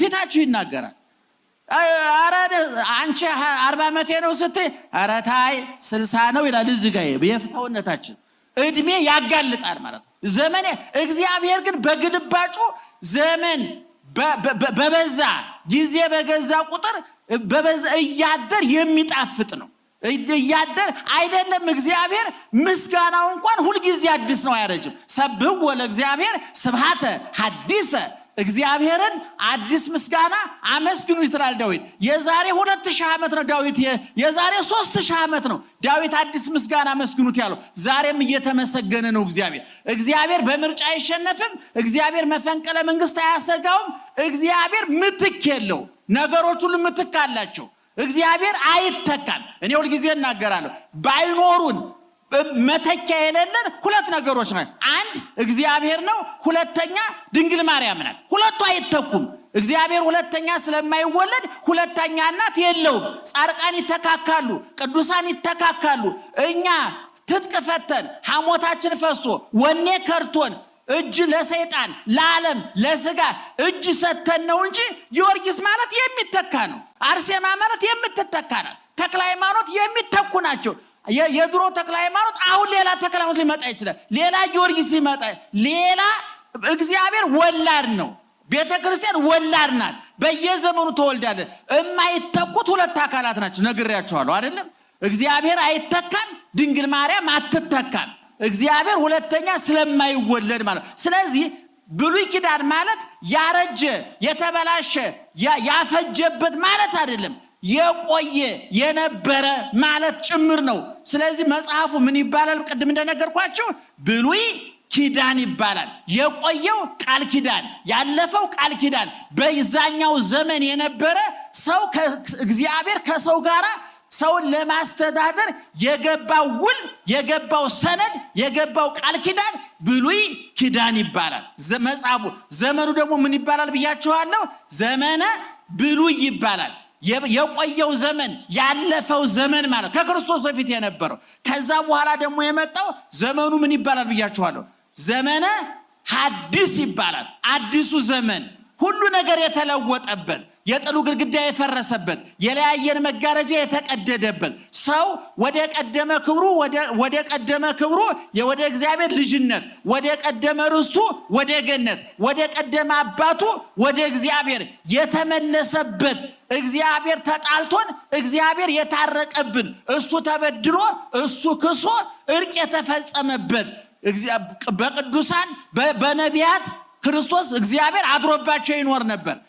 ፊታችሁ ይናገራል። አረ አንቺ 40 ዓመቴ ነው ስትይ አረ ታይ 60 ነው ይላል። እዚህ ጋር በየፍታውነታችን እድሜ ያጋልጣል ማለት ነው። ዘመን እግዚአብሔር ግን በግልባጩ ዘመን በበዛ ጊዜ በገዛ ቁጥር በበዛ እያደር የሚጣፍጥ ነው። እያደር አይደለም እግዚአብሔር ምስጋናው እንኳን ሁሉ ጊዜ አዲስ ነው አያረጅም። ሰብህ ለእግዚአብሔር ስብሐተ ሐዲሰ እግዚአብሔርን አዲስ ምስጋና አመስግኑ ይላል ዳዊት። የዛሬ 2000 ዓመት ነው ዳዊት የዛሬ 3000 ዓመት ነው ዳዊት አዲስ ምስጋና አመስግኑት ያለው። ዛሬም እየተመሰገነ ነው እግዚአብሔር። እግዚአብሔር በምርጫ አይሸነፍም። እግዚአብሔር መፈንቅለ መንግስት አያሰጋውም። እግዚአብሔር ምትክ የለው። ነገሮች ሁሉ ምትክ አላቸው። እግዚአብሔር አይተካም። እኔ ሁሉ ጊዜ እናገራለሁ ባይኖሩን መተኪያ የሌለን ሁለት ነገሮች ናቸው። አንድ እግዚአብሔር ነው፣ ሁለተኛ ድንግል ማርያም ናት። ሁለቱ አይተኩም። እግዚአብሔር ሁለተኛ ስለማይወለድ ሁለተኛ እናት የለውም። ጻድቃን ይተካካሉ፣ ቅዱሳን ይተካካሉ። እኛ ትጥቅ ፈተን ሐሞታችን ፈሶ ወኔ ከርቶን እጅ ለሰይጣን ለዓለም ለስጋ እጅ ሰተን ነው እንጂ ጊዮርጊስ ማለት የሚተካ ነው። አርሴማ ማለት የምትተካ ናት። ተክለ ሃይማኖት የሚተኩ ናቸው። የድሮ ተክለ ሃይማኖት አሁን ሌላ ተክለ ሃይማኖት ሊመጣ ይችላል። ሌላ ጊዮርጊስ ሊመጣ ሌላ እግዚአብሔር ወላድ ነው። ቤተክርስቲያን ወላድ ናት። በየዘመኑ ተወልዳለች። የማይተኩት ሁለት አካላት ናቸው። ነግሬያቸዋለሁ አይደለም? እግዚአብሔር አይተካም፣ ድንግል ማርያም አትተካም። እግዚአብሔር ሁለተኛ ስለማይወለድ ማለት። ስለዚህ ብሉይ ኪዳን ማለት ያረጀ የተበላሸ ያፈጀበት ማለት አይደለም። የቆየ የነበረ ማለት ጭምር ነው። ስለዚህ መጽሐፉ ምን ይባላል? ቅድም እንደነገርኳችሁ ብሉይ ኪዳን ይባላል። የቆየው ቃል ኪዳን፣ ያለፈው ቃል ኪዳን፣ በዛኛው ዘመን የነበረ ሰው እግዚአብሔር ከሰው ጋራ ሰውን ለማስተዳደር የገባው ውል፣ የገባው ሰነድ፣ የገባው ቃል ኪዳን ብሉይ ኪዳን ይባላል መጽሐፉ። ዘመኑ ደግሞ ምን ይባላል ብያችኋለሁ? ዘመነ ብሉይ ይባላል። የቆየው ዘመን ያለፈው ዘመን ማለት ከክርስቶስ በፊት የነበረው። ከዛ በኋላ ደግሞ የመጣው ዘመኑ ምን ይባላል ብያችኋለሁ? ዘመነ ሐዲስ ይባላል። አዲሱ ዘመን ሁሉ ነገር የተለወጠበት፣ የጥሉ ግድግዳ የፈረሰበት፣ የለያየን መጋረጃ የተቀደደበት፣ ሰው ወደ ቀደመ ክብሩ ወደ እግዚአብሔር ልጅነት፣ ወደ ቀደመ ርስቱ ወደ ገነት፣ ወደ ቀደመ አባቱ ወደ እግዚአብሔር የተመለሰበት፣ እግዚአብሔር ተጣልቶን እግዚአብሔር የታረቀብን፣ እሱ ተበድሎ እሱ ክሶ እርቅ የተፈጸመበት፣ በቅዱሳን በነቢያት ክርስቶስ እግዚአብሔር አድሮባቸው ይኖር ነበር።